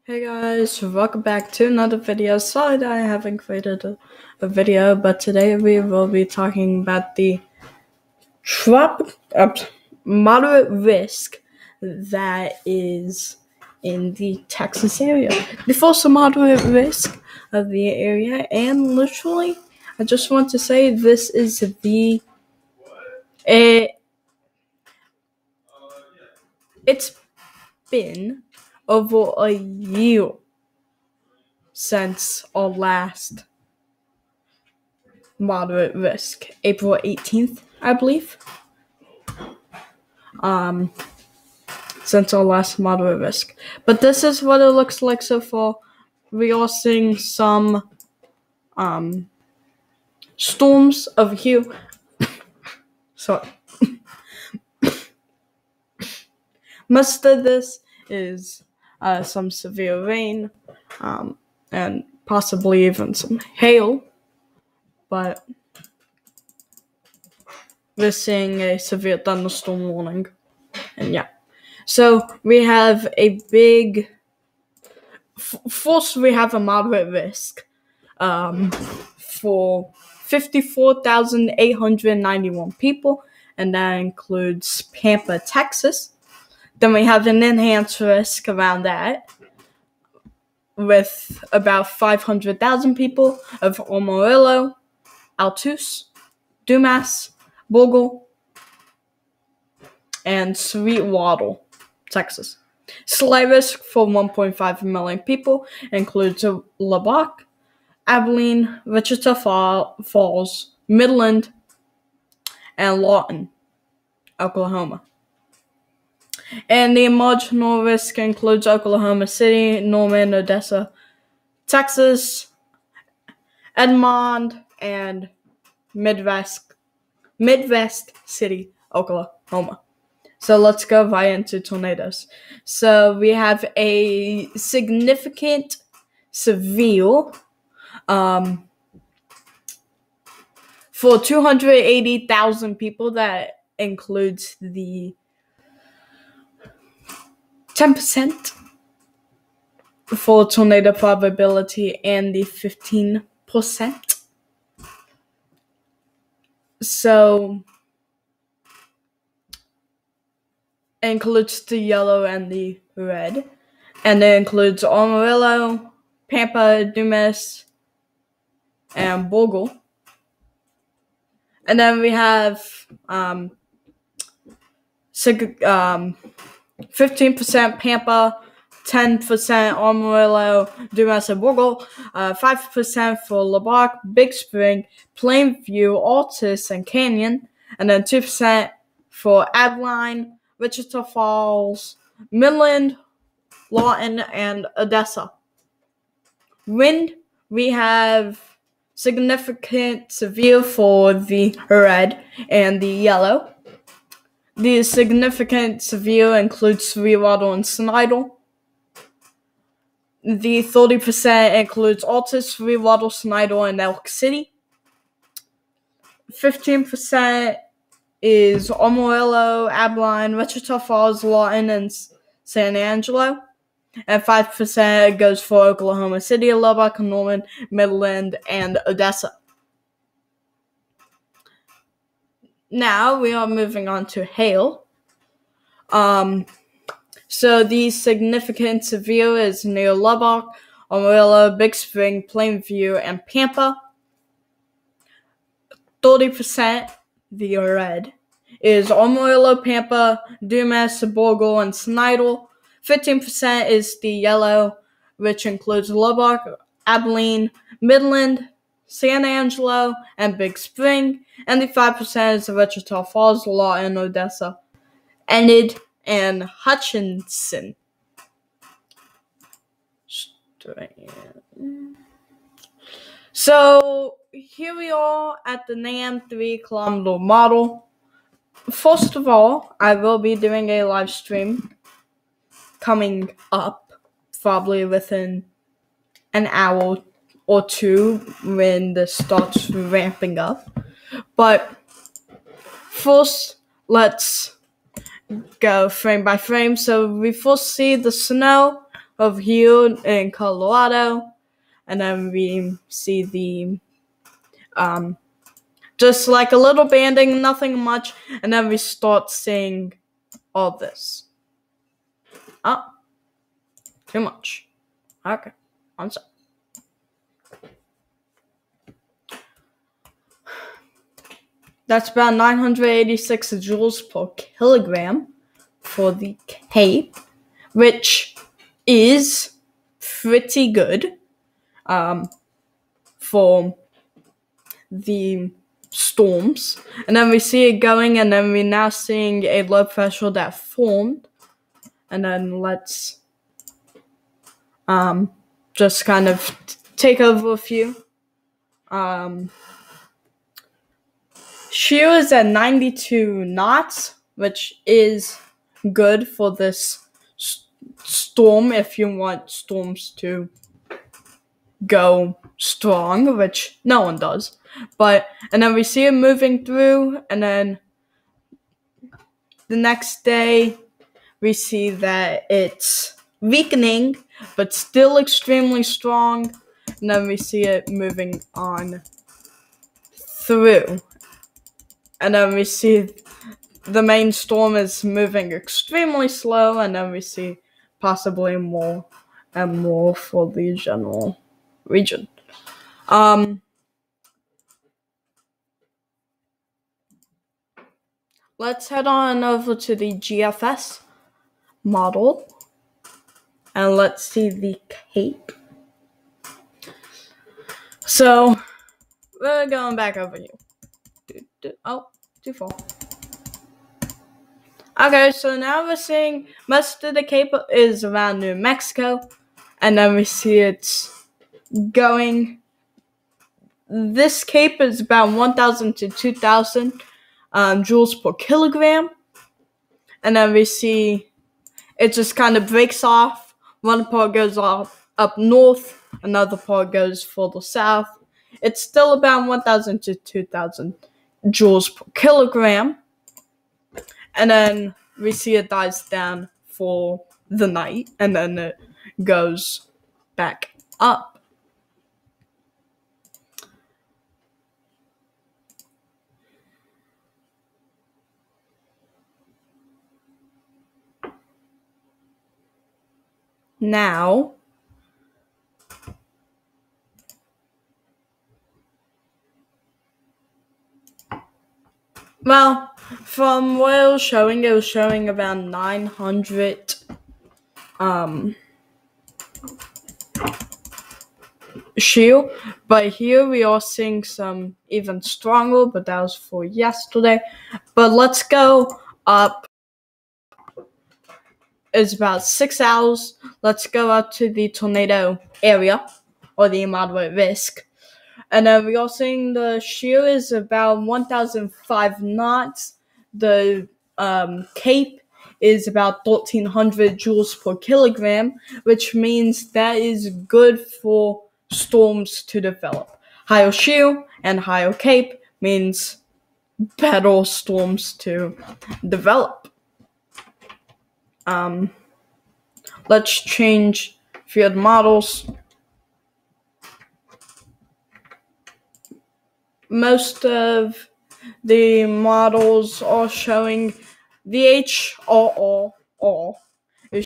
Hey guys, welcome back to another video. Sorry that I haven't created a video, but today we will be talking about the moderate risk that is in the Texas area. The first moderate risk of the area, and literally, I just want to say this is it's been over a year since our last moderate risk, April 18th, I believe. Since our last moderate risk. But this is what it looks like so far. We are seeing some storms over here. Sorry. Most of this is some severe rain and possibly even some hail. But we're seeing a severe thunderstorm warning. And yeah. So we have a big... First, we have a moderate risk for 54,891 people, and that includes Pampa, Texas. Then we have an enhanced risk around that with about 500,000 people of Amarillo, Altus, Dumas, Bogle, and Sweetwater, Texas. Slight risk for 1.5 million people includes Lubbock, Abilene, Wichita Falls, Midland, and Lawton, Oklahoma. And the marginal risk includes Oklahoma City, Norman, Odessa, Texas, Edmond, and Midwest City, Oklahoma. So let's go right into tornadoes. So we have a significant, severe, for 280,000 people. That includes the 10% for tornado probability and the 15%. So it includes the yellow and the red. And it includes Amarillo, Pampa, Dumas, and Bogle. And then we have 15% Pampa, 10% Amarillo, Dumas, and Bogle, 5% for Lubbock, Big Spring, Plainview, Altus, and Canyon, and then 2% for Abilene, Wichita Falls, Midland, Lawton, and Odessa. Wind, we have significant severe for the red and the yellow. The significant severe includes Sweetwater and Snyder. The 30% includes Altus, Sweetwater, Snyder, and Elk City. 15% is Amarillo, Abilene, Wichita Falls, Lawton, and San Angelo. And 5% goes for Oklahoma City, Lubbock, Norman, Midland, and Odessa. Now we are moving on to hail. So the significant severe is near Lubbock, Amarillo, Big Spring, Plainview, and Pampa. 30%, the red, is Amarillo, Pampa, Dumas, Bogle, and Snyder. 15% is the yellow, which includes Lubbock, Abilene, Midland, San Angelo, and Big Spring. And the 5% is Wichita Falls, Lawton, Odessa, Enid, and Hutchinson. So here we are at the NAM 3-kilometer model. First of all, I will be doing a live stream coming up, probably within an hour or two when this starts ramping up. But first, let's go frame by frame. So we first see the snow over here in Colorado, and then we see the just like a little banding, nothing much, and then we start seeing all this. Oh, too much. Okay, I'm sorry. That's about 986 joules per kilogram for the Cape, which is pretty good for the storms. And then we see it going, and then we're now seeing a low pressure that formed. And then let's just kind of take over a few. Shear is at 92 knots, which is good for this storm if you want storms to go strong, which no one does. And then we see it moving through, and then the next day we see that it's weakening, but still extremely strong, and then we see it moving on through. And then we see the main storm is moving extremely slow, and then we see possibly more and more for the general region. Let's head on over to the GFS model, and let's see the Cape. So, we're going back over here. Oh, too far. Okay, so now we're seeing most of the Cape is around New Mexico, and then we see it's going. This Cape is about 1,000 to 2,000 joules per kilogram, and then we see it just kind of breaks off. One part goes off up north, another part goes further south. It's still about 1,000 to 2,000 joules per kilogram. And then we see it dies down for the night, and then it goes back up. Now, well, from what it was showing about 900 shear, but here we are seeing some even stronger, but that was for yesterday. But let's go up. It's about 6 hours. Let's go up to the tornado area, or the moderate risk. And then we are seeing the shear is about 1,005 knots. The Cape is about 1,300 joules per kilogram, which means that is good for storms to develop. Higher shear and higher Cape means better storms to develop. Let's change field models. Most of the models are showing the HRR